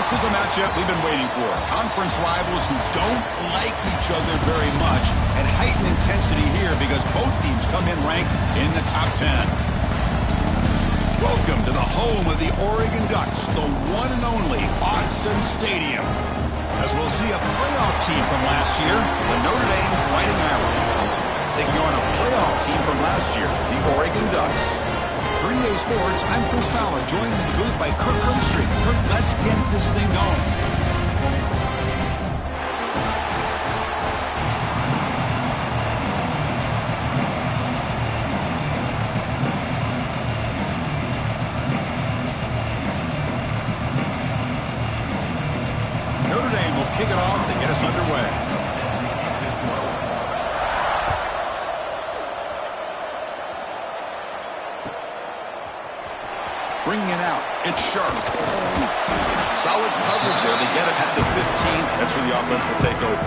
This is a matchup we've been waiting for. Conference rivals who don't like each other very much, and heightened intensity here because both teams come in ranked in the top 10. Welcome to the home of the Oregon Ducks, the one and only Autzen Stadium. As we'll see a playoff team from last year, the Notre Dame Fighting Irish, taking on a playoff team from last year, the Oregon Ducks. For EA Sports, I'm Chris Fowler, joined in the booth by Kirk Herbstreit. Kirk, let's get this thing going. Notre Dame will kick it off to get us underway. Bringing it out. It's Sharp. Solid coverage there. They get it at the 15. That's where the offense will take over.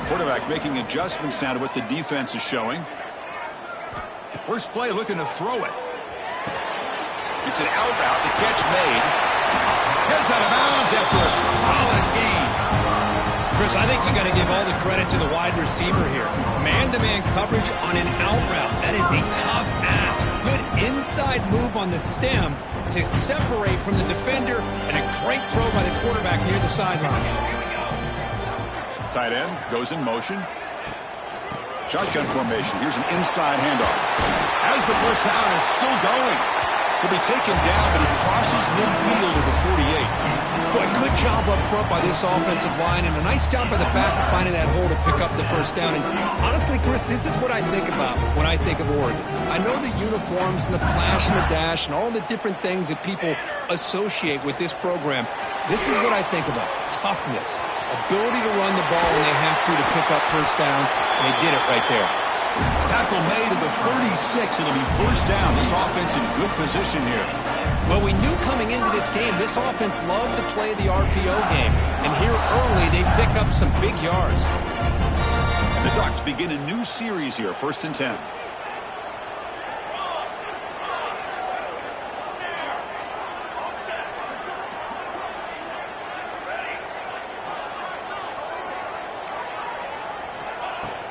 Quarterback making adjustments now to what the defense is showing. First play looking to throw it. It's an out route. The catch made. Heads out of bounds after a solid gain. Chris, I think you got to give all the credit to the wide receiver here. Man-to-man coverage on an out route. That is a tough ask. Good inside move on the stem to separate from the defender, and a great throw by the quarterback near the sideline. Tight end goes in motion. Shotgun formation. Here's an inside handoff. As the first down is still going. He'll be taken down, but he crosses midfield of the 48. Boy, good job up front by this offensive line, and a nice job by the back of finding that hole to pick up the first down. And honestly, Chris, this is what I think about when I think of Oregon. I know the uniforms and the flash and the dash and all the different things that people associate with this program. This is what I think about. Toughness, ability to run the ball when they have to pick up first downs, and they did it right there. Tackle made to the 36. It'll be first down. This offense in good position here. Well, we knew coming into this game, this offense loved to play the RPO game. And here early, they pick up some big yards. And the Ducks begin a new series here, 1st and 10.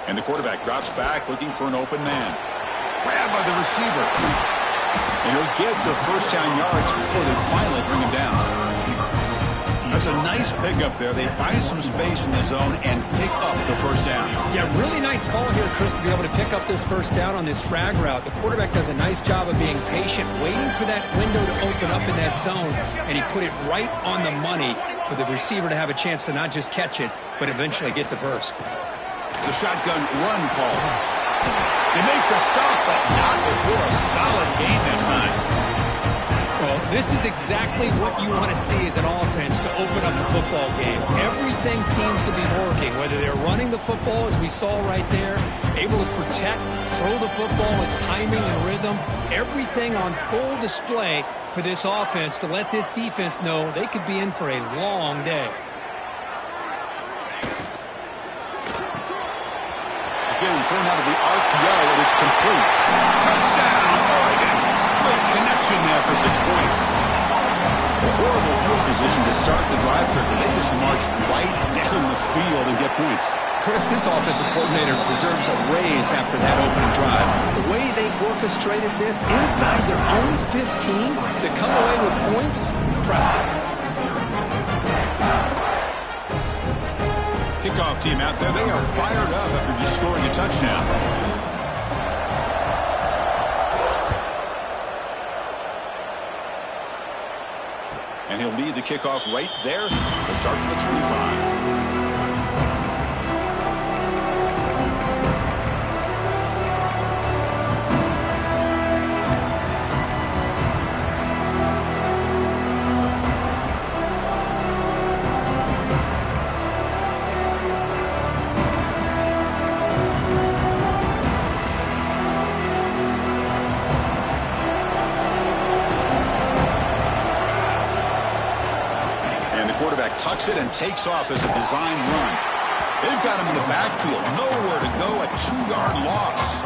And the quarterback drops back, looking for an open man. Grabbed by the receiver. And he'll get the first down yards before they finally bring him down. That's a nice pickup there. They find some space in the zone and pick up the first down. Yeah, really nice call here, Chris, to be able to pick up this first down on this drag route. The quarterback does a nice job of being patient, waiting for that window to open up in that zone, and he put it right on the money for the receiver to have a chance to not just catch it, but eventually get the first. It's a shotgun run call. They make the stop, but not before a solid gain that time. Well, this is exactly what you want to see as an offense to open up a football game. Everything seems to be working, whether they're running the football, as we saw right there, able to protect, throw the football with timing and rhythm, everything on full display for this offense to let this defense know they could be in for a long day. Again, thrown out of the RPO, and it's complete. Touchdown, Oregon. Great connection there for 6 points. A horrible field position to start the drive, but they just marched right down the field and get points. Chris, this offensive coordinator deserves a raise after that opening drive. The way they orchestrated this inside their own 15 to come away with points, impressive. Kickoff team out there, they are fired up after just scoring a touchdown. And he'll lead the kickoff right there to start from the 25. Ducks it and takes off as a design run. They've got him in the backfield. Nowhere to go. A 2-yard loss.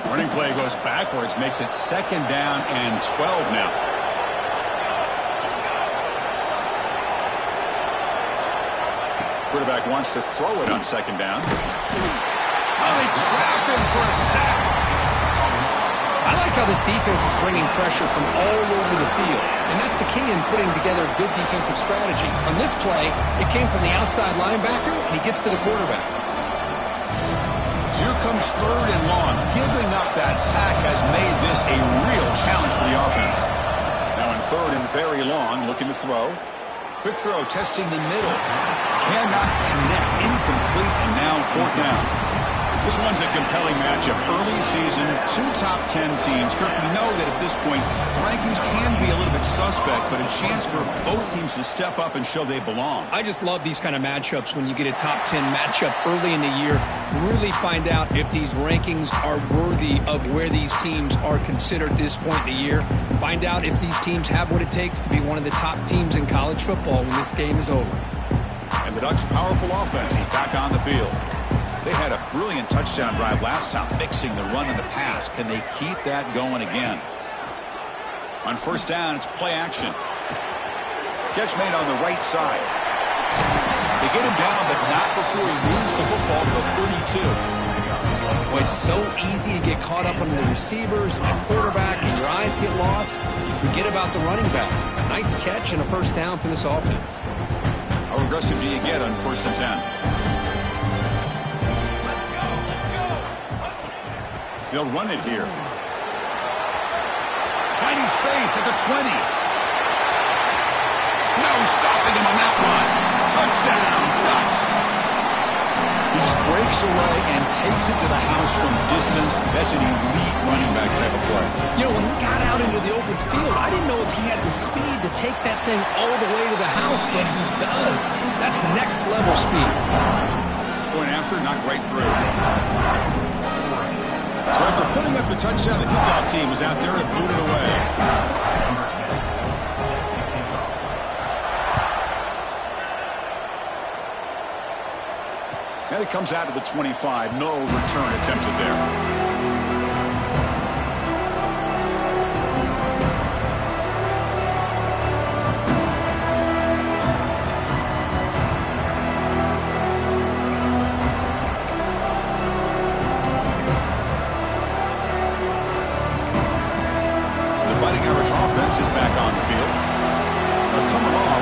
Running play goes backwards, makes it 2nd down and 12 now. Quarterback wants to throw it on 2nd down. Oh, they trap him for a sack. I like how this defense is bringing pressure from all over the field, and that's the key in putting together a good defensive strategy. On this play, it came from the outside linebacker, and he gets to the quarterback. So here comes 3rd and long. Giving up that sack has made this a real challenge for the offense. Now in 3rd and very long, looking to throw. Quick throw, testing the middle. Cannot connect. Incomplete, and now 4th down. This one's a compelling matchup. Early season, 2 top 10 teams. Kirk, we know that at this point, the rankings can be a little bit suspect, but a chance for both teams to step up and show they belong. I just love these kind of matchups when you get a top 10 matchup early in the year. Really find out if these rankings are worthy of where these teams are considered at this point in the year. Find out if these teams have what it takes to be one of the top teams in college football when this game is over. And the Ducks' powerful offense is back on the field. They had a brilliant touchdown drive last time, mixing the run and the pass. Can they keep that going again? On 1st down, it's play action. Catch made on the right side. They get him down, but not before he moves the football to the 32. Well, it's so easy to get caught up on the receivers and the quarterback, and your eyes get lost. You forget about the running back. Nice catch and a 1st down for this offense. How aggressive do you get on 1st and 10? They'll run it here. Finding space at the 20. No stopping him on that one. Touchdown, Ducks. He just breaks away and takes it to the house from distance. That's an elite running back type of play. You know, when he got out into the open field, I didn't know if he had the speed to take that thing all the way to the house, but he does. That's next level speed. Going after, knocked right through. So after putting up the touchdown, the kickoff team was out there and booted it away. And it comes out to the 25. No return attempted there. Offense is back on the field. They're coming off a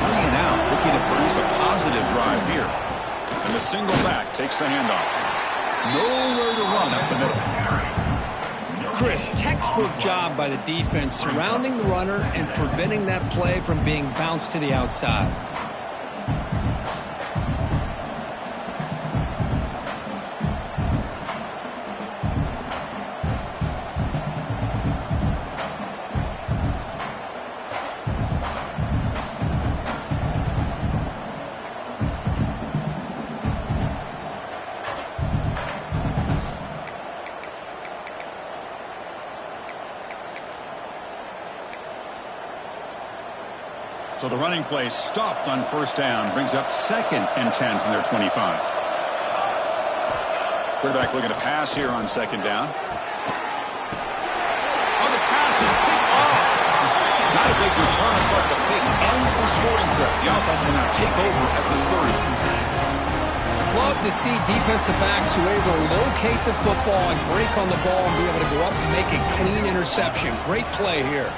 3-and-out, looking to produce a positive drive here. And the single back takes the handoff. Nowhere to run up the middle. Chris, textbook job by the defense surrounding the runner and preventing that play from being bounced to the outside. So the running play stopped on 1st down, brings up 2nd and 10 from their 25. Quarterback looking to pass here on 2nd down. Oh, the pass is picked off. Not a big return, but the pick ends the scoring threat. The offense will now take over at the 30. Love to see defensive backs who are able to locate the football and break on the ball and be able to go up and make a clean interception. Great play here.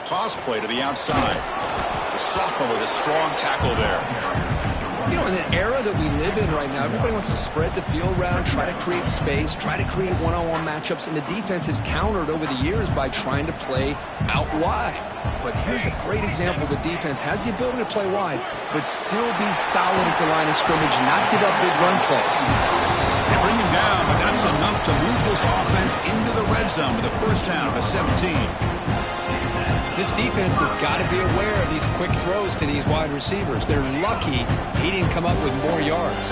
Toss play to the outside. The sophomore with a strong tackle there. You know, in the era that we live in right now, everybody wants to spread the field around, try to create space, try to create one-on-one matchups, and the defense is countered over the years by trying to play out wide. But here's a great example. The defense has the ability to play wide, but still be solid at the line of scrimmage, not give up big run plays. They bring him down, but that's enough to move this offense into the red zone with a first down of 17. This defense has got to be aware of these quick throws to these wide receivers. They're lucky he didn't come up with more yards.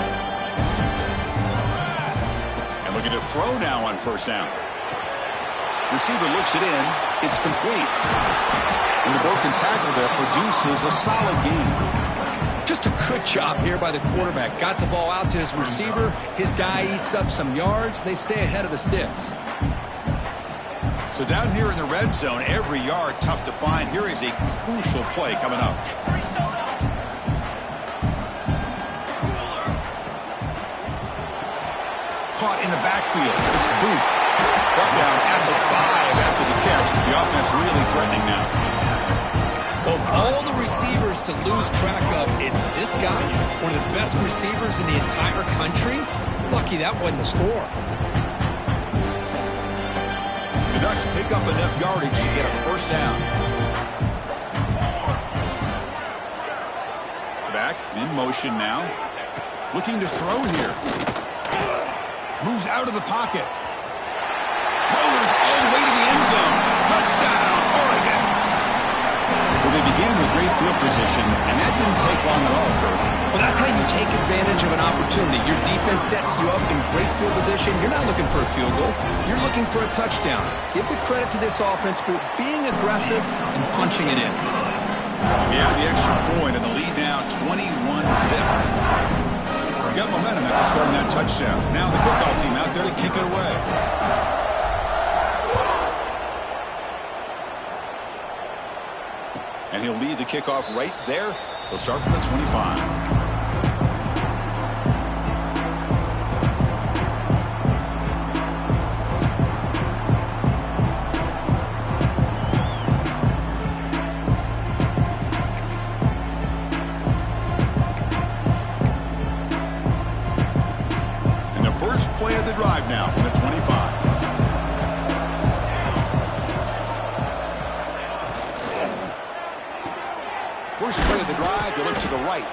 And looking to throw now on first down. Receiver looks it in. It's complete. And the broken tackle there produces a solid gain. Just a good job here by the quarterback. Got the ball out to his receiver. His guy eats up some yards. They stay ahead of the sticks. So down here in the red zone, every yard tough to find. Here is a crucial play coming up. Caught in the backfield. It's Booth. Brought down at the 5 after the catch. The offense really threatening now. Of all the receivers to lose track of, it's this guy, one of the best receivers in the entire country. Lucky that wasn't the score. The Ducks pick up enough yardage to get a first down. Back in motion now. Looking to throw here. Moves out of the pocket. Rolls all the way to the end zone. Touchdown, Oregon. Well, they began with great field position, and that didn't take long at all, Kurt. Well, that's how you take advantage of an opportunity. Your defense sets you up in great field position. You're not looking for a field goal. You're looking for a touchdown. Give the credit to this offense for being aggressive and punching it in. Yeah, the extra point, and the lead now 21-zip. We got momentum after scoring that touchdown. Now the kickoff team out there to kick it away. And he'll lead the kickoff right there. He'll start from the 25. And the first play of the drive now from the 25. First play of the drive, they look to the right.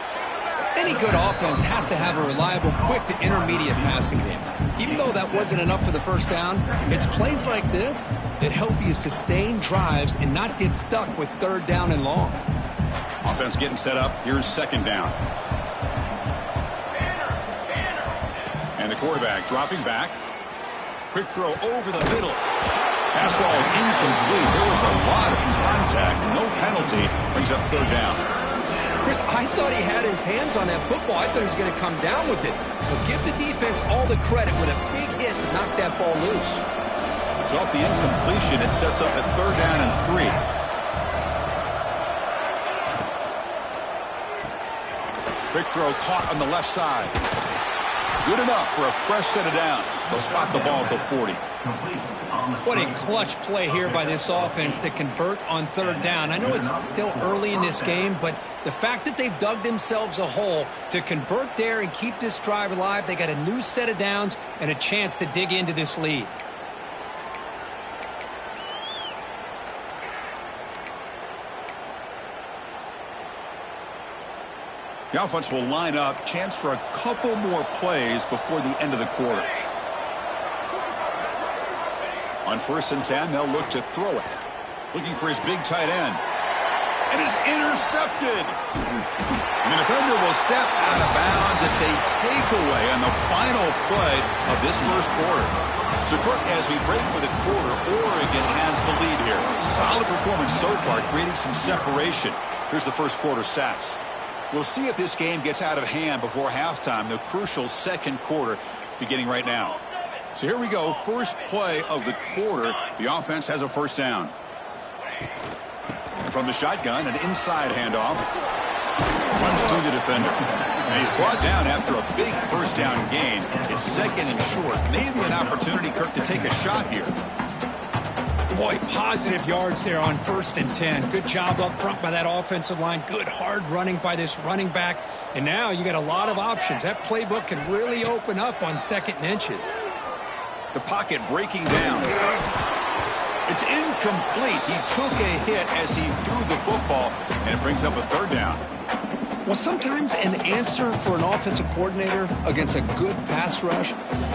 Any good offense has to have a reliable, quick to intermediate passing game. Even though that wasn't enough for the first down, it's plays like this that help you sustain drives and not get stuck with third down and long. Offense getting set up. Here's second down. And the quarterback dropping back. Quick throw over the middle. Pass ball is incomplete. There was a lot of contact. No penalty. Brings up third down. Chris, I thought he had his hands on that football. I thought he was going to come down with it. But give the defense all the credit with a big hit to knock that ball loose. So off the incompletion, it sets up a third down and 3. Quick throw caught on the left side. Good enough for a fresh set of downs. They'll spot the ball at the 40. What a clutch play here by this offense to convert on third down. I know it's still early in this game, but the fact that they've dug themselves a hole to convert there and keep this drive alive, they got a new set of downs and a chance to dig into this lead. The offense will line up. Chance for a couple more plays before the end of the quarter. On 1st and 10, they'll look to throw it. Looking for his big tight end. And is intercepted. And the defender will step out of bounds. It's a takeaway on the final play of this first quarter. So, Kirk, as we break for the quarter, Oregon has the lead here. Solid performance so far, creating some separation. Here's the first quarter stats. We'll see if this game gets out of hand before halftime, the crucial second quarter beginning right now. So here we go, first play of the quarter. The offense has a first down. And from the shotgun, an inside handoff. Runs through the defender. And he's brought down after a big first down gain. It's second and short. Maybe an opportunity, Kirk, to take a shot here. Boy, positive yards there on 1st and 10. Good job up front by that offensive line. Good hard running by this running back. And now you got a lot of options. That playbook can really open up on 2nd and inches. The pocket breaking down. It's incomplete. He took a hit as he threw the football, and it brings up a third down. Well, sometimes an answer for an offensive coordinator against a good pass rush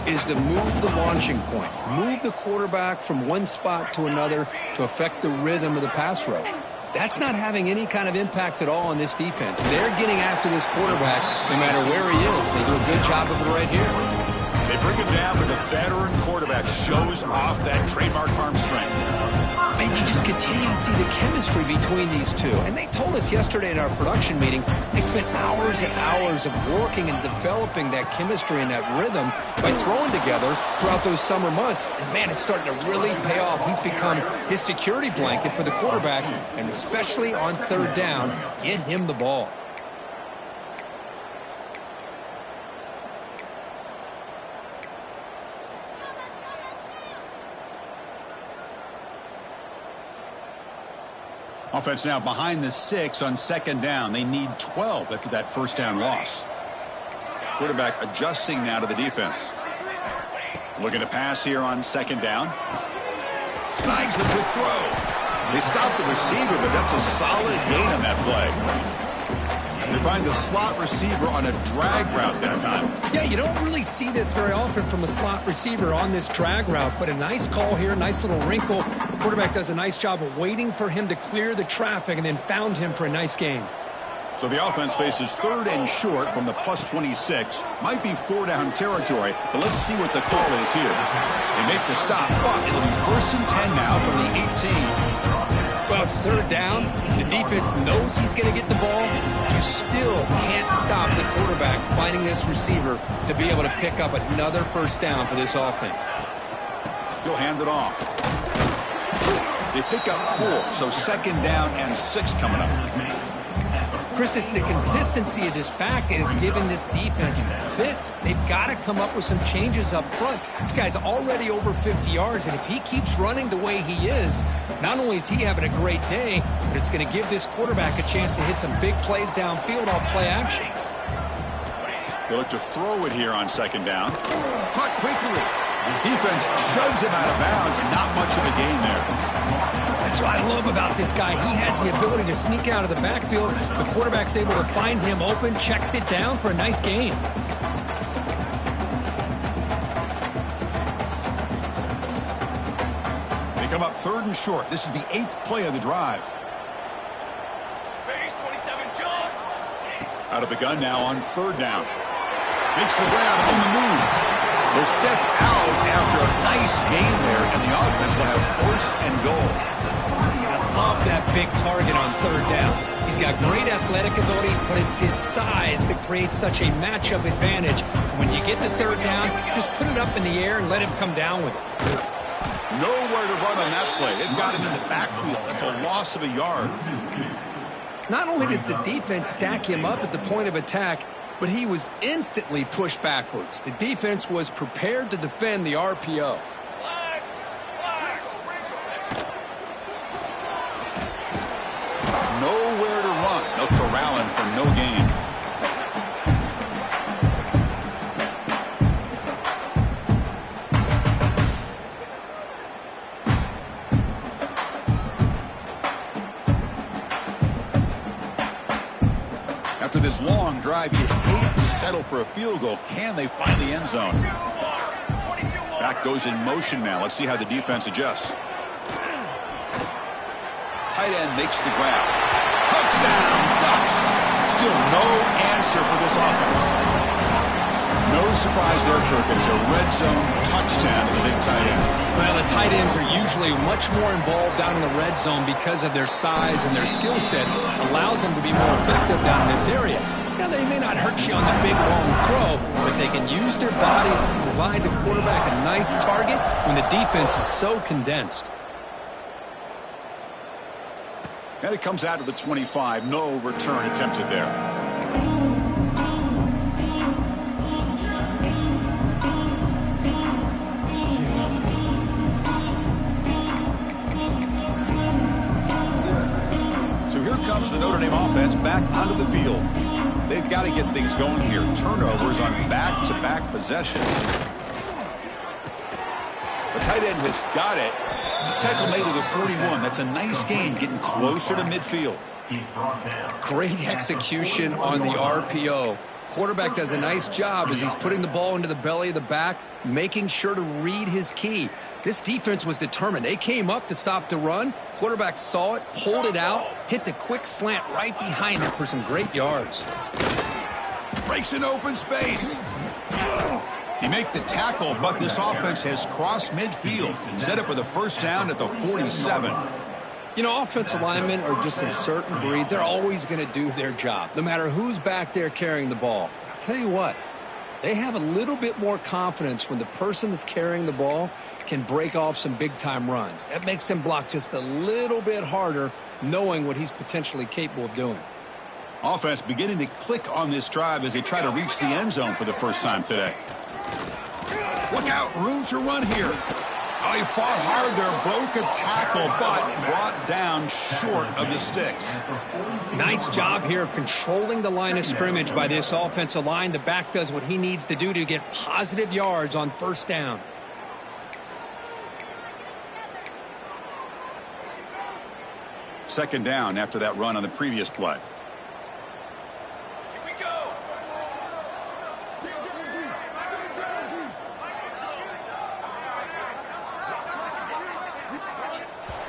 is to move the launching point, move the quarterback from one spot to another to affect the rhythm of the pass rush. That's not having any kind of impact at all on this defense. They're getting after this quarterback no matter where he is. They do a good job of it right here. They bring him down, but the veteran quarterback shows off that trademark arm strength. And you just continue to see the chemistry between these two. And they told us yesterday in our production meeting, they spent hours and hours of working and developing that chemistry and that rhythm by throwing together throughout those summer months. And, man, it's starting to really pay off. He's become his security blanket for the quarterback, and especially on third down, get him the ball. Offense now behind the 6 on second down. They need 12 after that first down loss. Quarterback adjusting now to the defense. Looking to pass here on second down. Snags the quick throw. They stop the receiver, but that's a solid gain on that play. They find the slot receiver on a drag route that time. Yeah, you don't really see this very often from a slot receiver on this drag route, but a nice call here, nice little wrinkle. Quarterback does a nice job of waiting for him to clear the traffic and then found him for a nice gain. So the offense faces third and short from the plus 26. Might be 4-down territory, but let's see what the call is here. They make the stop, but it'll be first and 10 now from the 18. Well, it's third down. The defense knows he's going to get the ball. You still can't stop the quarterback finding this receiver to be able to pick up another first down for this offense. He'll hand it off. They pick up 4, so second down and 6 coming up. Chris, it's the consistency of this back is giving this defense fits. They've got to come up with some changes up front. This guy's already over 50 yards, and if he keeps running the way he is, not only is he having a great day, but it's going to give this quarterback a chance to hit some big plays downfield off play action. They look to throw it here on second down. Caught quickly. Defense shoves him out of bounds. Not much of a gain there. That's what I love about this guy. He has the ability to sneak out of the backfield. The quarterback's able to find him open, checks it down for a nice gain. They come up third and short. This is the 8th play of the drive. Out of the gun now on third down. Makes the grab on the move. They'll step out after a nice gain there, and the offense will have first and goal. I love that big target on third down. He's got great athletic ability, but it's his size that creates such a matchup advantage. When you get to third down, just put it up in the air and let him come down with it. Nowhere to run on that play. They've got him in the backfield. That's a loss of a yard. Not only does the defense stack him up at the point of attack, but he was instantly pushed backwards. The defense was prepared to defend the RPO. Nowhere to run. They'll corral him for no gain. After this long drive, you hate to settle for a field goal. Can they find the end zone? Back goes in motion now. Let's see how the defense adjusts. Tight end makes the grab. Touchdown, Ducks. Still no answer for this offense. No surprise there, Kirk. It's a red zone touchdown to the big tight end. Well, the tight ends are usually much more involved down in the red zone because of their size and their skill set. Allows them to be more effective down in this area. Now, they may not hurt you on the big, long throw, but they can use their bodies to provide the quarterback a nice target when the defense is so condensed. And it comes out of the 25. No return attempted there. So here comes the Notre Dame offense back onto the field. They've got to get things going here. Turnovers on back-to-back possessions. The tight end has got it. Tackle made to the 41. That's a nice gain, getting closer to midfield. Great execution on the RPO. Quarterback does a nice job as he's putting the ball into the belly of the back, making sure to read his key. This defense was determined. They came up to stop the run. Quarterback saw it, pulled it out, hit the quick slant right behind it for some great yards. Breaks an open space. He made the tackle, but this offense has crossed midfield. Set up with a first down at the 47. You know, offensive linemen are just a certain breed. They're always going to do their job, no matter who's back there carrying the ball. I'll tell you what, they have a little bit more confidence when the person that's carrying the ball can break off some big-time runs. That makes them block just a little bit harder, knowing what he's potentially capable of doing. Offense beginning to click on this drive as they try to reach the end zone for the first time today. Look out, room to run here. Oh, he fought hard there, broke a tackle, but brought down short of the sticks. Nice job here of controlling the line of scrimmage by this offensive line. The back does what he needs to do to get positive yards on first down. Second down after that run on the previous play.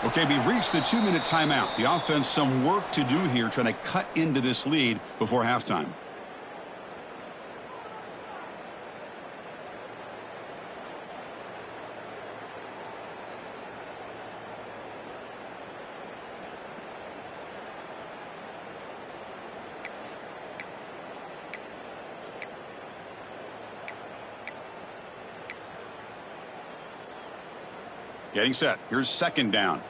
Okay, we reached the 2-minute timeout. The offense some work to do here trying to cut into this lead before halftime. Getting set. Here's second down.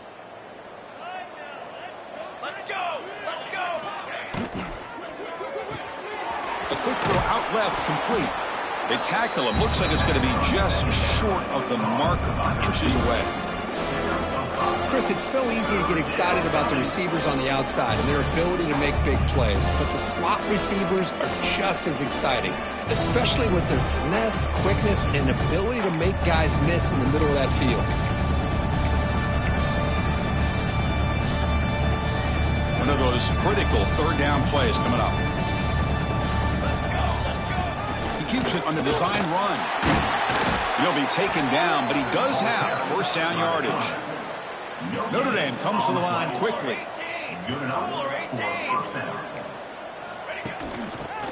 A quick throw out left, complete. They tackle him. Looks like it's going to be just short of the marker, inches away. Chris, it's so easy to get excited about the receivers on the outside and their ability to make big plays, but the slot receivers are just as exciting, especially with their finesse, quickness, and ability to make guys miss in the middle of that field. One of those critical third down plays coming up. He keeps it on the design run. He'll be taken down, but he does have first down yardage. Notre Dame comes to the line quickly.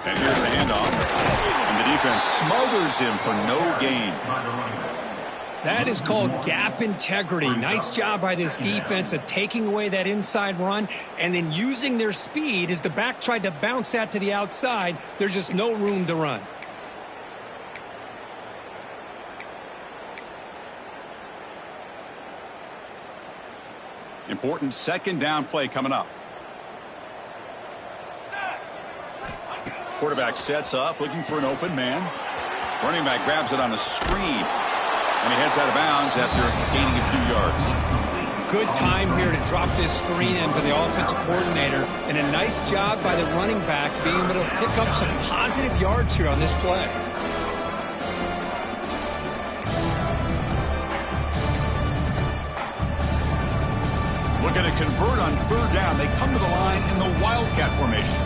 And here's the handoff. And the defense smothers him for no gain. That is called gap integrity. Nice job by this defense of taking away that inside run and then using their speed as the back tried to bounce that to the outside. There's just no room to run. Important second down play coming up. Quarterback sets up, looking for an open man. Running back grabs it on a screen. And he heads out of bounds after gaining a few yards. Good time here to drop this screen in for the offensive coordinator. And a nice job by the running back being able to pick up some positive yards here on this play. Looking to convert on third down. They come to the line in the Wildcat formation.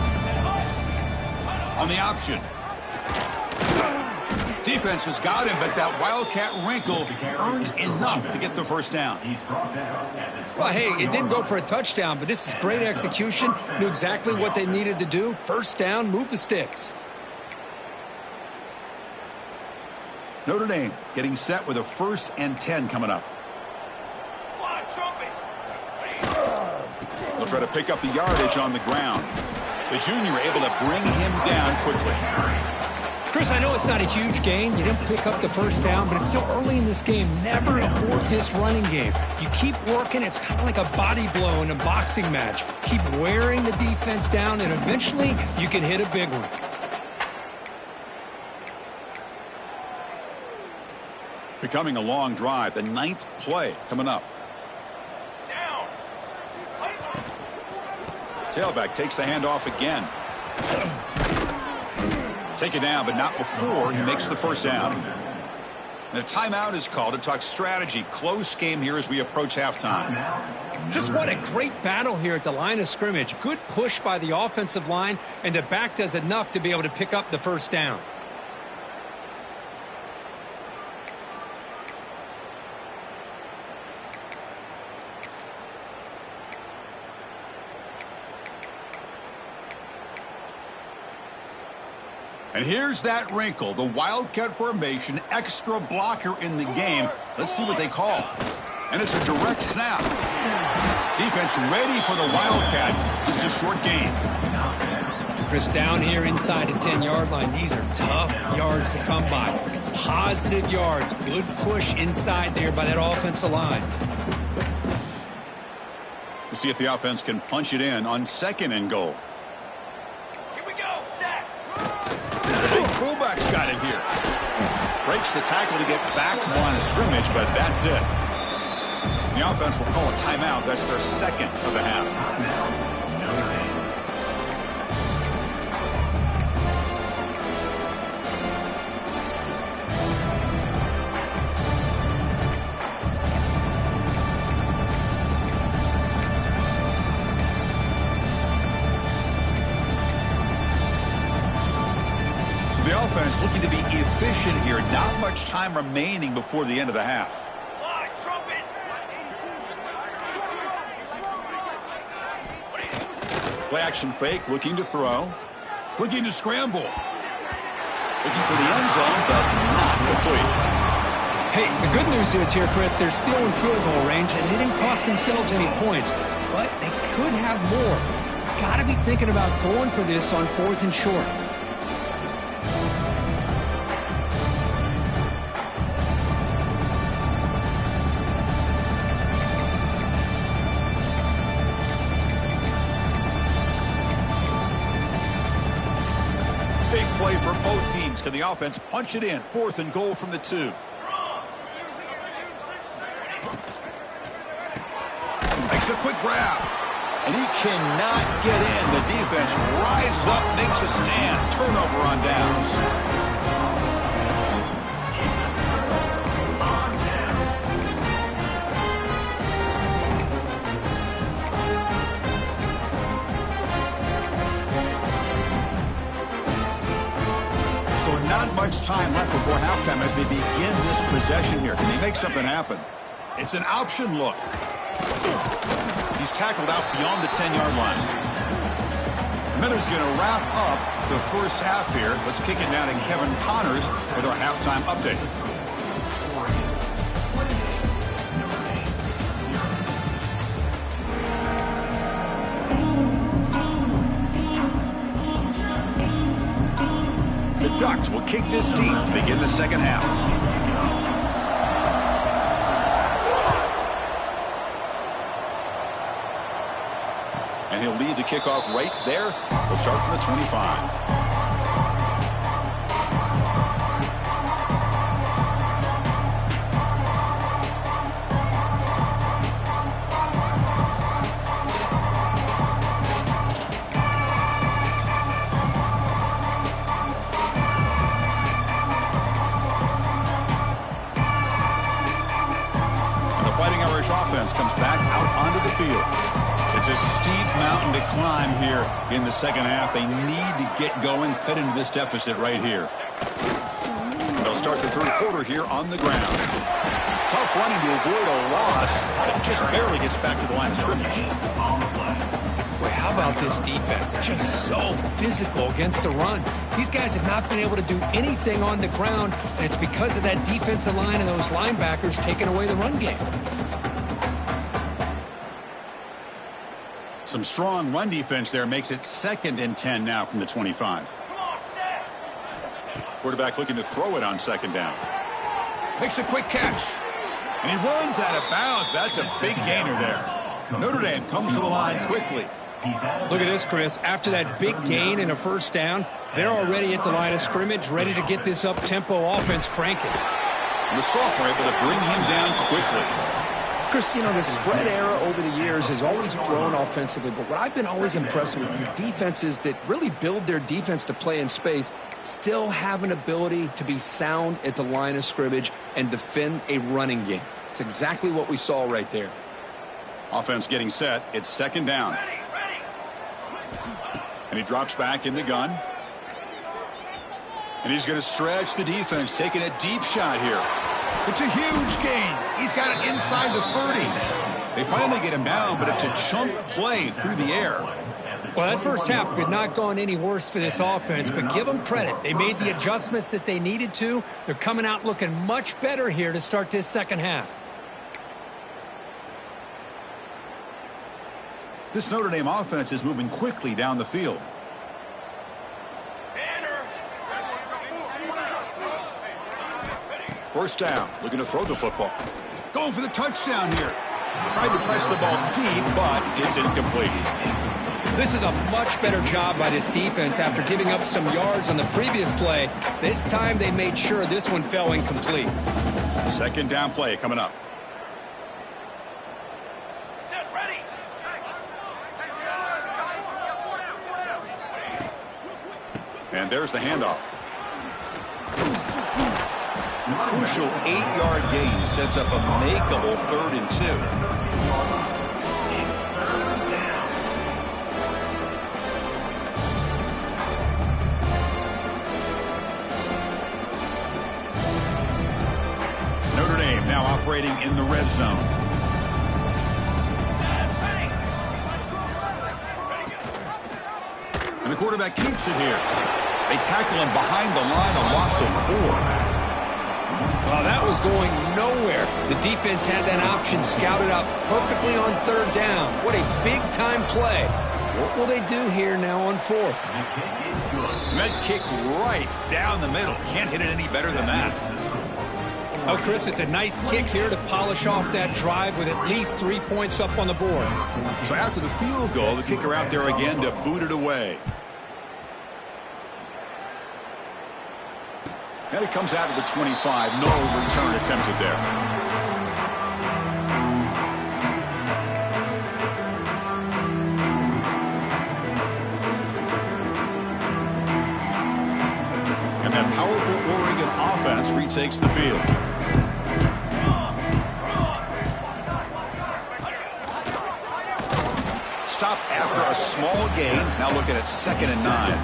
On the option. Defense has got him, but that Wildcat wrinkle earns enough to get the first down. Well, hey, it didn't go for a touchdown, but this is great execution. Knew exactly what they needed to do. First down, move the sticks. Notre Dame getting set with a 1st and 10 coming up. They'll try to pick up the yardage on the ground. The junior able to bring him down quickly. Chris, I know it's not a huge gain. You didn't pick up the first down, but it's still early in this game. Never abort this running game. You keep working. It's kind of like a body blow in a boxing match. Keep wearing the defense down, and eventually you can hit a big one. Becoming a long drive. The 9th play coming up. Tailback takes the handoff again. Take it down, but not before he makes the first down. The timeout is called to talk strategy. Close game here as we approach halftime. Just what a great battle here at the line of scrimmage. Good push by the offensive line, and the back does enough to be able to pick up the first down. And here's that wrinkle, the Wildcat formation, extra blocker in the game. Let's see what they call. And it's a direct snap. Defense ready for the Wildcat. Just a short gain. Chris, down here inside the 10-yard line, these are tough yards to come by. Positive yards. Good push inside there by that offensive line. We'll see if the offense can punch it in on 2nd and goal. Fullback's got it here. Breaks the tackle to get back to the line of scrimmage, but that's it. The offense will call a timeout. That's their 2nd of the half. The offense looking to be efficient here. Not much time remaining before the end of the half. Play action fake, looking to throw. Looking to scramble. Looking for the end zone, but not complete. Hey, the good news is here, Chris, they're still in field goal range, and they didn't cost themselves any points. But they could have more. Got to be thinking about going for this on 4th and short. Big play for both teams. Can the offense punch it in? 4th and goal from the 2. Makes a quick grab. And he cannot get in. The defense rises up, makes a stand. Turnover on downs. So not much time left before halftime as they begin this possession here. Can they make something happen? It's an option look. He's tackled out beyond the 10-yard line. Miller's going to wrap up the first half here. Let's kick it now to Kevin Connors with our halftime update. The Ducks will kick this deep to begin the second half. And he'll lead the kickoff right there. We'll start from the 25. Offense comes back out onto the field. It's a steep mountain to climb here in the second half. They need to get going, cut into this deficit right here. They'll start the third quarter here on the ground. Tough running to avoid a loss, but just barely gets back to the line of scrimmage. Boy, how about this defense? Just so physical against the run. These guys have not been able to do anything on the ground, and it's because of that defensive line and those linebackers taking away the run game. Some strong run defense there makes it 2nd and 10 now from the 25. Quarterback looking to throw it on 2nd down. Makes a quick catch. And he runs out of bounds. That's a big gainer there. Notre Dame comes to the line quickly. Look at this, Chris. After that big gain and a first down, they're already at the line of scrimmage, ready to get this up-tempo offense cranking. And the Sophomore able to bring him down quickly. Chris, you know, the spread era over the years has always grown offensively, but what I've been always impressed with defenses that really build their defense to play in space still have an ability to be sound at the line of scrimmage and defend a running game. It's exactly what we saw right there. Offense getting set. It's second down. And he drops back in the gun. And he's going to stretch the defense, taking a deep shot here. It's a huge gain. He's got it inside the 30. They finally get him down, but it's a chunk play through the air. Well, that first half could not gone any worse for this offense, but give them credit. They made the adjustments that they needed to. They're coming out looking much better here to start this second half. This Notre Dame offense is moving quickly down the field. First down, looking to throw the football. Going for the touchdown here. Tried to press the ball deep, but it's incomplete. This is a much better job by this defense after giving up some yards on the previous play. This time they made sure this one fell incomplete. Second down play coming up. And there's the handoff. Crucial 8-yard gain sets up a makeable 3rd and 2. Notre Dame now operating in the red zone. And the quarterback keeps it here. They tackle him behind the line, a loss of 4. Well, that was going nowhere. The defense had that option scouted out perfectly on 3rd down. What a big-time play. What will they do here now on 4th? That kick right down the middle. Can't hit it any better than that. Oh, Chris, it's a nice kick here to polish off that drive with at least 3 points up on the board. So after the field goal, the kicker out there again to boot it away. And it comes out of the 25. No return attempted there. And that powerful Oregon offense retakes the field. Stop after a small gain. Now looking at 2nd and 9.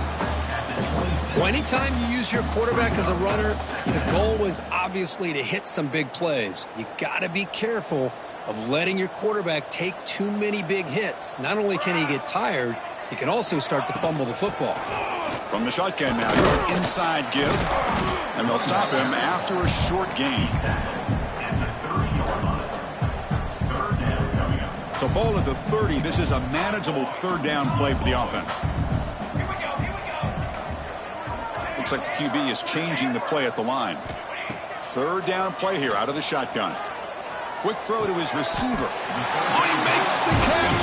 Well, anytime you use your quarterback as a runner, the goal was obviously to hit some big plays. You got to be careful of letting your quarterback take too many big hits. Not only can he get tired, he can also start to fumble the football. From the shotgun now, here's an inside give, and they'll stop him after a short gain. So ball at the 30. This is a manageable 3rd down play for the offense. Looks like the QB is changing the play at the line. 3rd down play here out of the shotgun. Quick throw to his receiver. Oh, he makes the catch.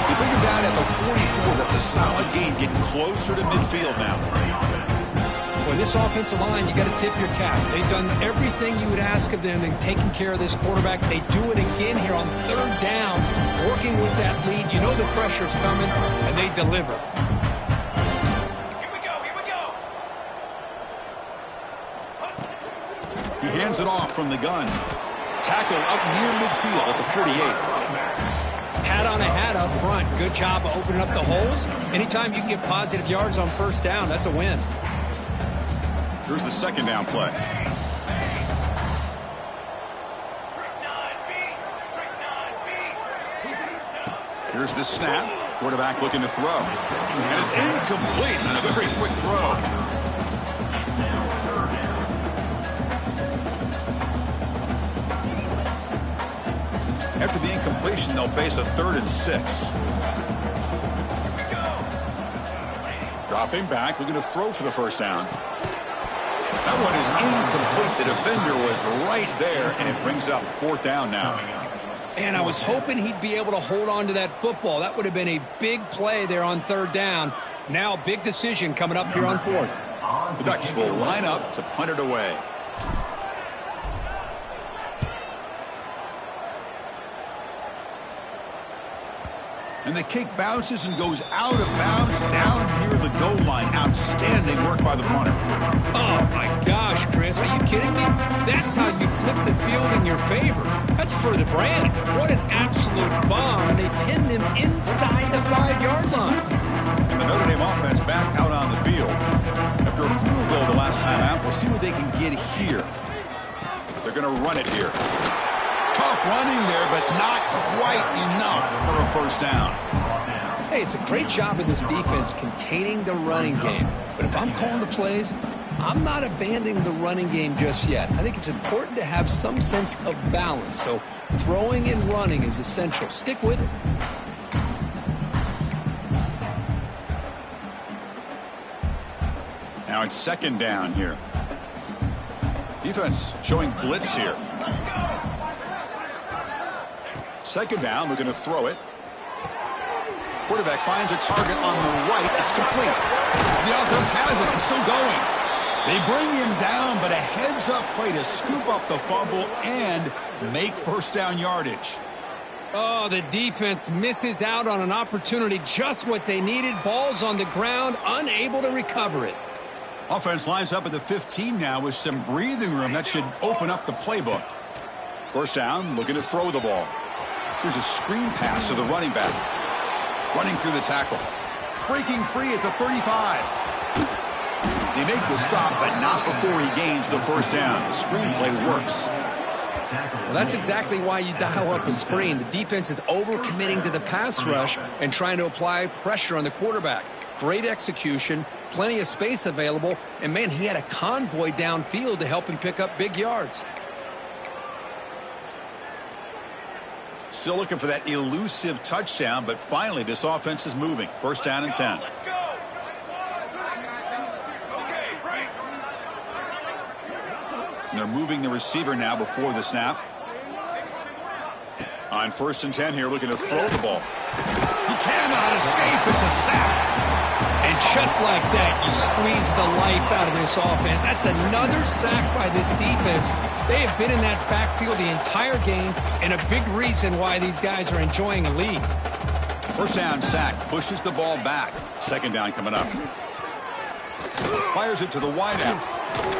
They bring him down at the 44. That's a solid gain. Getting closer to midfield now. Boy, this offensive line, you got to tip your cap. They've done everything you would ask of them in taking care of this quarterback. They do it again here on 3rd down, working with that lead. You know the pressure's coming, and they deliver. He hands it off from the gun. Tackle up near midfield at the 48. Hat on a hat up front. Good job of opening up the holes. Anytime you can get positive yards on 1st down, that's a win. Here's the 2nd down play. Here's the snap. Quarterback looking to throw. And it's incomplete. And a very quick throw. After the incompletion, they'll face a 3rd and 6. Dropping back, looking to throw for the 1st down. That one is incomplete. The defender was right there, and it brings up 4th down now. And I was hoping he'd be able to hold on to that football. That would have been a big play there on 3rd down. Now a big decision coming up here on 4th. The Ducks will line up to punt it away. And the kick bounces and goes out of bounds down near the goal line. Outstanding work by the punter. Oh, my gosh, Chris. Are you kidding me? That's how you flip the field in your favor. That's for the brand. What an absolute bomb. They pinned him inside the 5-yard line. And the Notre Dame offense back out on the field. After a field goal the last time out, we'll see what they can get here. They're going to run it here. Tough running there, but not quite enough for a first down. Hey, it's a great job of this defense containing the running game. But if I'm calling the plays, I'm not abandoning the running game just yet. I think it's important to have some sense of balance. So throwing and running is essential. Stick with it. Now it's second down here. Defense showing blitz here. Second down, we're going to throw it. Quarterback finds a target on the right. It's complete. The offense has it. It's still going. They bring him down, but a heads-up play to scoop up the fumble and make first down yardage. Oh, the defense misses out on an opportunity, just what they needed. Ball's on the ground, unable to recover it. Offense lines up at the 15 now with some breathing room. That should open up the playbook. First down, looking to throw the ball. Here's a screen pass to the running back. Running through the tackle. Breaking free at the 35. They make the stop, but not before he gains the first down. The screenplay works. Well, that's exactly why you dial up a screen. The defense is overcommitting to the pass rush and trying to apply pressure on the quarterback. Great execution, plenty of space available, and, man, he had a convoy downfield to help him pick up big yards. Still looking for that elusive touchdown, but finally this offense is moving. First down and 10. And they're moving the receiver now before the snap. On first and 10 here, looking to throw the ball. He cannot escape. It's a sack. And just like that, you squeeze the life out of this offense. That's another sack by this defense. They have been in that backfield the entire game, and a big reason why these guys are enjoying a lead. First down sack, pushes the ball back. Second down coming up. Fires it to the wideout.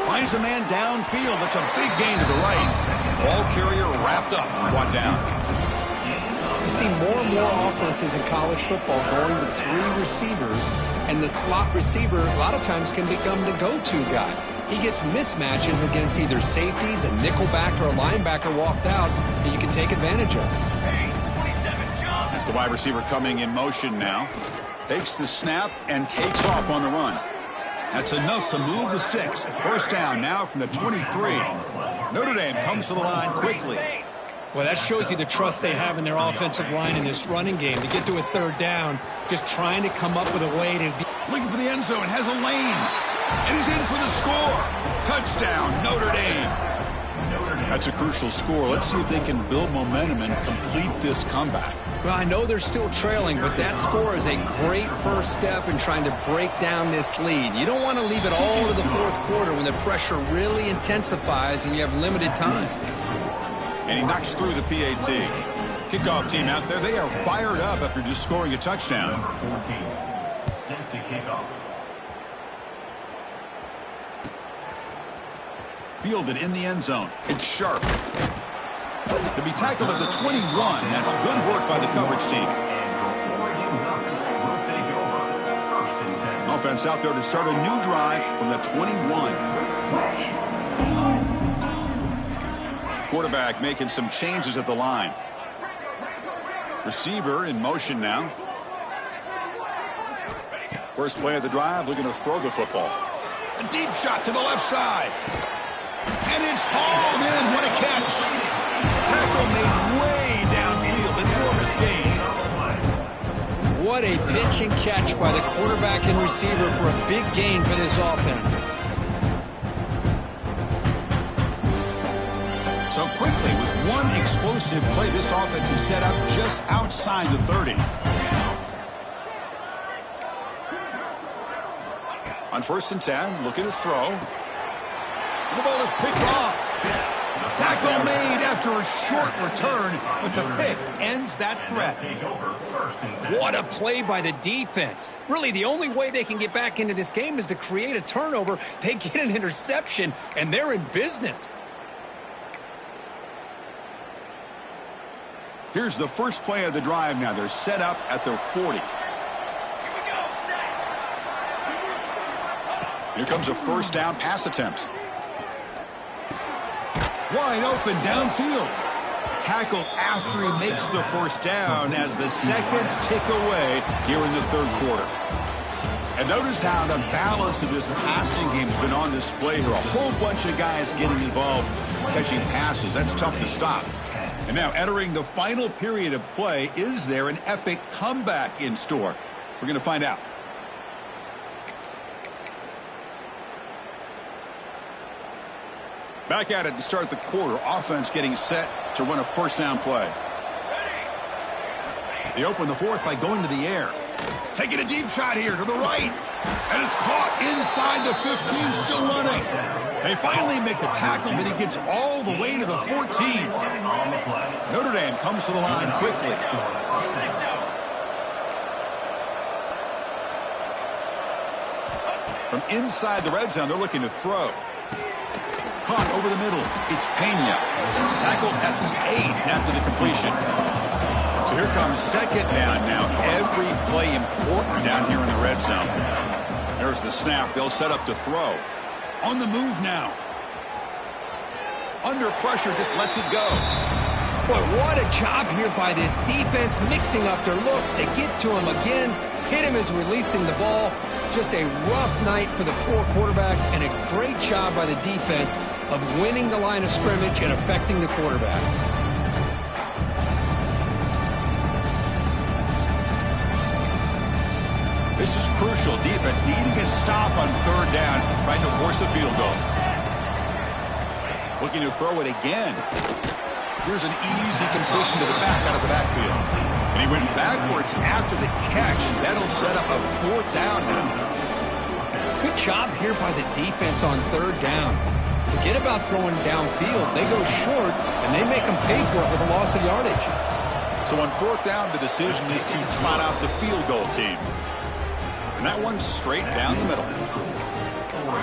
Finds a man downfield. That's a big gain to the right. Ball carrier wrapped up and brought down. You see more and more offenses in college football going to 3 receivers, and the slot receiver a lot of times can become the go-to guy. He gets mismatches against either safeties, a nickelback, or a linebacker walked out that you can take advantage of. That's the wide receiver coming in motion now. Takes the snap and takes off on the run. That's enough to move the sticks. First down now from the 23. Notre Dame comes to the line quickly. Well, that shows you the trust they have in their offensive line in this running game. To get to a third down, just trying to come up with a way to... Looking for the end zone, has a lane. And he's in for the score. Touchdown, Notre Dame. That's a crucial score. Let's see if they can build momentum and complete this comeback. Well, I know they're still trailing, but that score is a great first step in trying to break down this lead. You don't want to leave it all to the fourth quarter when the pressure really intensifies and you have limited time. And he knocks through the PAT. Kickoff team out there, they are fired up after just scoring a touchdown. Number 14, set to kick off. Fielded in the end zone. It's sharp. To be tackled at the 21. That's good work by the coverage team. Offense out there to start a new drive from the 21. Quarterback making some changes at the line. Receiver in motion now. First play of the drive, looking to throw the football. A deep shot to the left side. And it's hauled in. What a catch. Tackle made way downfield. Enormous gain. What a pitch and catch by the quarterback and receiver for a big gain for this offense. So quickly, with one explosive play, this offense is set up just outside the 30. On first and 10, looking to throw. The ball is picked off. Tackle made after premature short return, but the pick ends that threat. What a play by the defense. Really, the only way they can get back into this game is to create a turnover. They get an interception, and they're in business. Here's the first play of the drive now. They're set up at their 40. Here comes a first down pass attempt. Wide open downfield. Tackled after he makes the first down as the seconds tick away here in the third quarter. And notice how the balance of this passing game has been on display here. A whole bunch of guys getting involved catching passes. That's tough to stop. And now entering the final period of play, is there an epic comeback in store? We're going to find out. Back at it to start the quarter. Offense getting set to run a first down play. They open the fourth by going to the air. Taking a deep shot here to the right. And it's caught inside the 15, still running. They finally make the tackle, but he gets all the way to the 14. Notre Dame comes to the line quickly. From inside the red zone, they're looking to throw. Caught over the middle. It's Pena. Tackled at the 8 after the completion. So here comes second down now. Every play important down here in the red zone. There's the snap. They'll set up to throw. On the move now. Under pressure, just lets it go. Boy, what a job here by this defense, mixing up their looks. They get to him again. Hit him as releasing the ball. Just a rough night for the poor quarterback, and a great job by the defense of winning the line of scrimmage and affecting the quarterback. This is crucial. Defense needing a stop on third down, trying to force a field goal. Looking to throw it again. Here's an easy completion to the back out of the backfield. And he went backwards after the catch. That'll set up a fourth down now. Good job here by the defense on third down. Forget about throwing downfield. They go short, and they make them pay for it with a loss of yardage. So on fourth down, the decision is to trot out the field goal team. And that one's straight down the middle.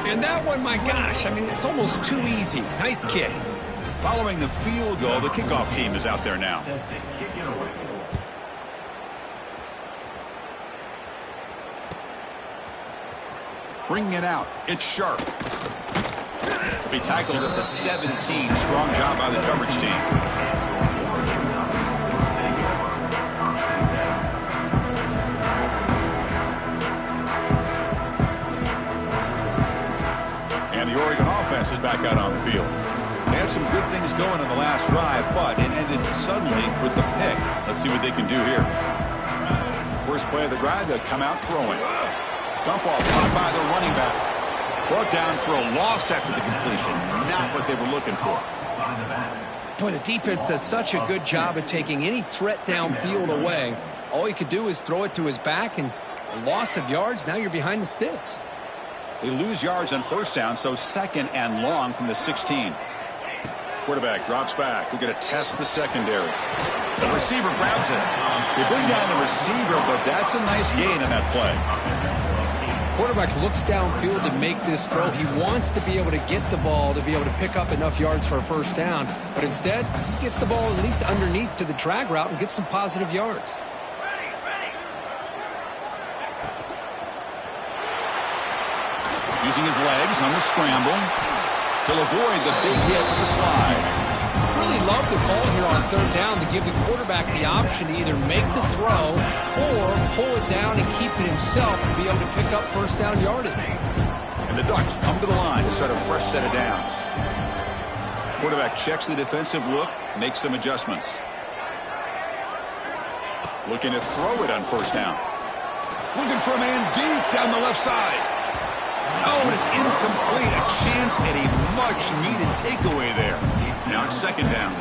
And that one, my gosh, I mean, it's almost too easy. Nice kick. Following the field goal, the kickoff team is out there now. Bringing it out. It's Sharp. He tackled at the 17. Strong job by the coverage team. And the Oregon offense is back out on the field. They had some good things going in the last drive, but it ended suddenly with the pick. Let's see what they can do here. First play of the drive, they'll come out throwing. Dump off caught by the running back. Brought down for a loss after the completion. Not what they were looking for. Boy, the defense does such a good job of taking any threat downfield away. All he could do is throw it to his back, and a loss of yards, now you're behind the sticks. They lose yards on first down, so second and long from the 16. Quarterback drops back. We're going to test the secondary. The receiver grabs it. They bring down the receiver, but that's a nice gain in that play. Quarterback looks downfield to make this throw. He wants to be able to get the ball to be able to pick up enough yards for a first down. But instead, he gets the ball at least underneath to the drag route and gets some positive yards. Using his legs on the scramble. He'll avoid the big hit with the slide. Really love the call here on third down to give the quarterback the option to either make the throw or pull it down and keep it himself to be able to pick up first down yardage. And the Ducks come to the line to start a fresh set of downs. Quarterback checks the defensive look, makes some adjustments. Looking to throw it on first down. Looking for a man deep down the left side. Oh, and it's incomplete. A chance at a much-needed takeaway there. Now it's second down.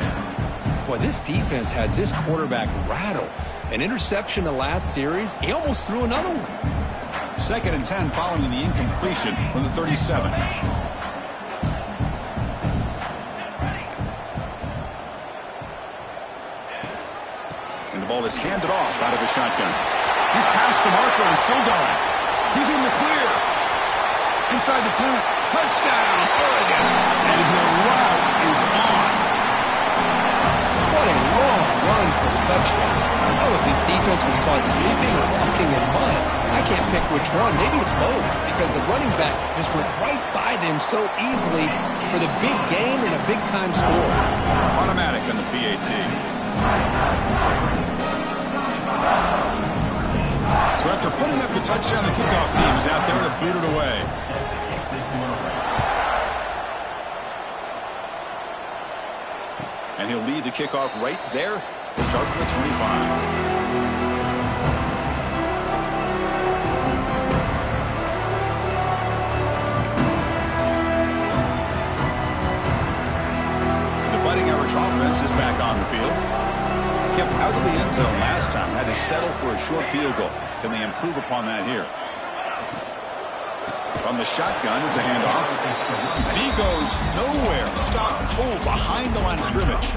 Boy, this defense has this quarterback rattled. An interception the last series. He almost threw another one. Second and 10 following the incompletion from the 37. ball is handed off out of the shotgun. He's past the marker and still going. He's in the clear. Inside the 10. Touchdown, Oregon. And the route is on. What a long run for the touchdown. Oh, if his defense was caught sleeping or walking in mud, I can't pick which one. Maybe it's both, because the running back just went right by them so easily for the big game and a big-time score. Automatic on the PAT. So after putting up the touchdown, the kickoff team is out there to boot it away. And he'll lead the kickoff right there to start from the 25. Offense is back on the field. Kept out of the end zone last time. Had to settle for a short field goal. Can they improve upon that here? From the shotgun, it's a handoff. And he goes nowhere. Stopped cold behind the line of scrimmage.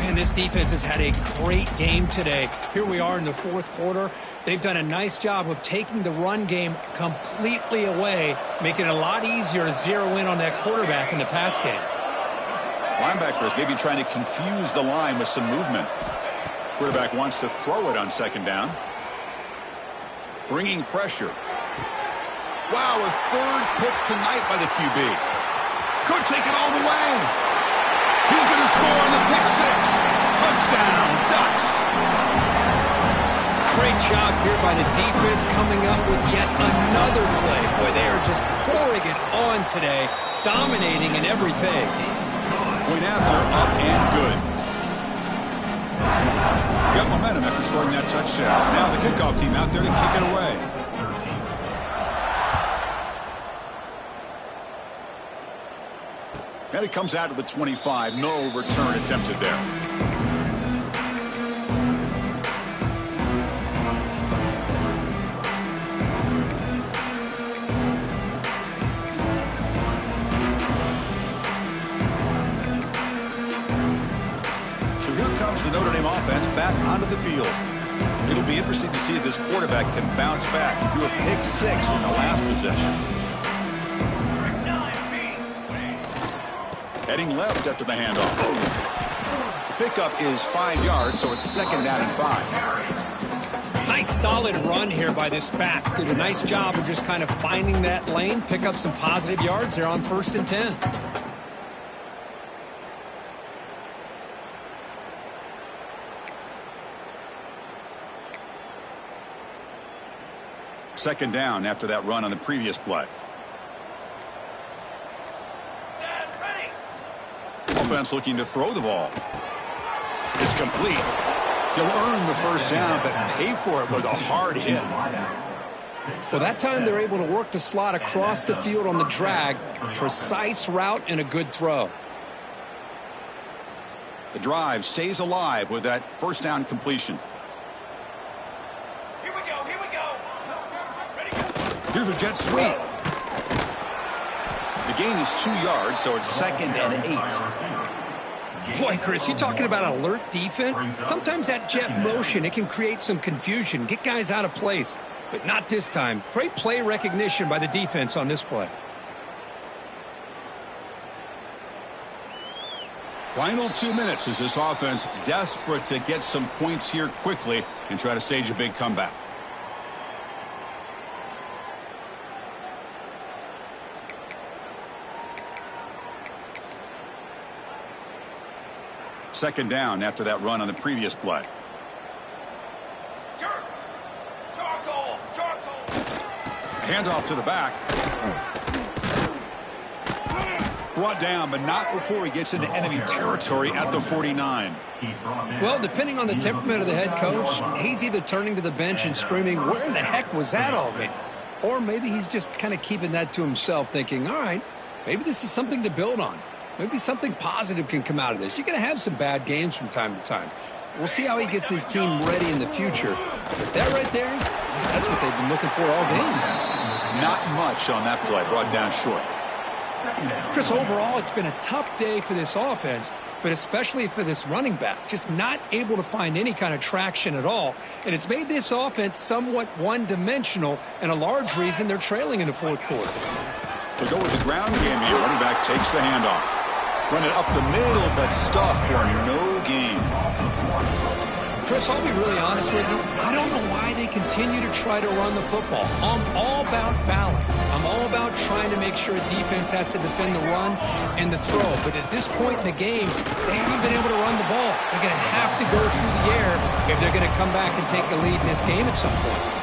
Man, this defense has had a great game today. Here we are in the fourth quarter. They've done a nice job of taking the run game completely away, making it a lot easier to zero in on that quarterback in the pass game. Linebackers maybe trying to confuse the line with some movement. Quarterback wants to throw it on second down. Bringing pressure. Wow, a third pick tonight by the QB. Could take it all the way. He's going to score on the pick six. Touchdown, Ducks. Great job here by the defense coming up with yet another play. Boy, they are just pouring it on today, dominating in every phase. Point after, up and good. Got momentum after scoring that touchdown. Now the kickoff team out there to kick it away. And it comes out to the 25. No return attempted there. The Notre Dame offense back onto the field. It'll be interesting to see if this quarterback can bounce back. He threw a pick six in the last possession. Heading left after the handoff. The pickup is 5 yards, so it's second down and 5. Nice solid run here by this back. Did a nice job of just kind of finding that lane, pick up some positive yards. They're on 1st and 10. Second down after that run on the previous play. Offense looking to throw the ball. It's complete. He'll earn the first down, but pay for it with a hard hit. Well, that time they're able to work the slot across the field on the drag. Precise route and a good throw. The drive stays alive with that first down completion. Here's a jet sweep. The gain is 2 yards, so it's second and 8. Boy, Chris, you talking about alert defense? Sometimes that jet motion, it can create some confusion, get guys out of place. But not this time. Great play recognition by the defense on this play. Final 2 minutes as this offense desperate to get some points here quickly and try to stage a big comeback. Second down after that run on the previous play. Handoff to the back. Brought down, but not before he gets into enemy territory at the 49. Well, depending on the temperament of the head coach, he's either turning to the bench and screaming, where the heck was that all mean? Or maybe he's just kind of keeping that to himself, thinking, all right, maybe this is something to build on. Maybe something positive can come out of this. You're going to have some bad games from time to time. We'll see how he gets his team ready in the future. But that right there, that's what they've been looking for all game. Not much on that play, brought down short. Second down. Chris, overall, it's been a tough day for this offense, but especially for this running back. Just not able to find any kind of traction at all. And it's made this offense somewhat one-dimensional, and a large reason they're trailing in the fourth quarter. To go with the ground game here, running back takes the handoff. Run it up the middle, but stuff for no gain. Chris, I'll be really honest with you. I don't know why they continue to try to run the football. I'm all about balance. I'm all about trying to make sure a defense has to defend the run and the throw. But at this point in the game, they haven't been able to run the ball. They're going to have to go through the air if they're going to come back and take the lead in this game at some point.